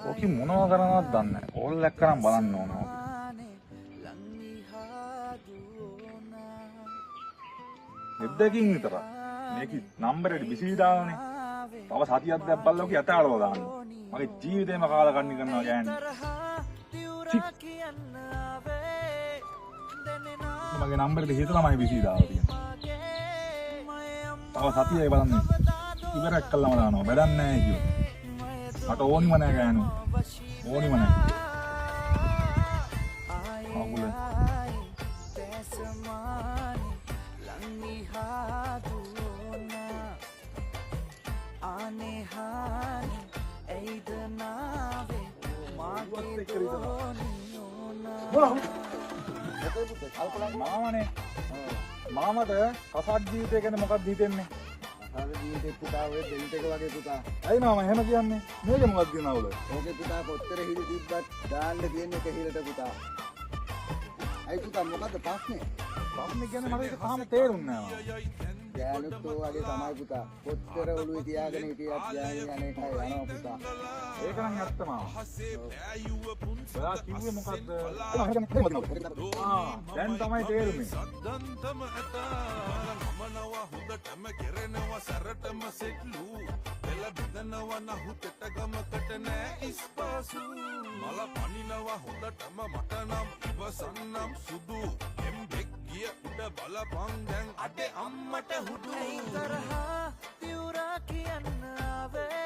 ඕකි මොනවා කරනවද දන්නේ නැහැ. කෝල් එක කරන් බලන්න ඕන. දෙද්දකින් විතර. මේකි නම්බර් එක බිසි දාලානේ. තව සතියක් දැබ්බල්ලා ඔකි යතාලව දාන්න. මගේ ජීවිතේම කාලා කන්නේ කරනවා ගෑන්නේ. මගේ නම්බර් එක හිතලාමයි බිසි දාලා තියෙන්නේ. තව සතියයි බලන්න. ඉවරක් කළාම දානවා. වැඩක් නැහැ කියෝ. මට ඕනිම නැහැ ගෑනු. ඕනිම නැහැ. ආගුල. මාමනේ මාමද කසක් ජීවිතය ගැන මොකක්ද හිතෙන්නේ? කසාද ජීවිතේ පුතා ඔය දෙවිත එක වගේ පුතා. ඇයි මාමා එහෙම කියන්නේ? මේක මොකක්ද කියනවලු? ඕකේ පුතා කොච්චර හිලි තිබ්බත් දාන්න තියෙන එක හිලට පුතා. අයි පුතා මොකද්ද ප්‍රශ්නේ? ප්‍රශ්නේ කියන්නේ මට ඒක තාම තේරුන්නේ නැහැ. ගෑනුත් වගේ තමයි පුතා. කොච්චර ඔළුවේ තියාගෙන හිටියත් ගෑණි අනේකයි යනවා පුතා. ඒක නම් ඇත්ත මාමා. ඔයා කිව්වේ මොකද්ද? දැන් තමයි තේරුනේ. හොඳටම කෙරෙනවා සැරටම සෙට්ලු එල බෙදනවා නහුතට ගමකට නෑ ඉස්පාසු මල පනිනවා හොඳටම මට නම් ඉවසන්නම් සුදු එම්බෙක් ගිය උඩ බලපන් දැන් අඩේ අම්මට හුදු තරහා තිවුරා කියන්න ආවේ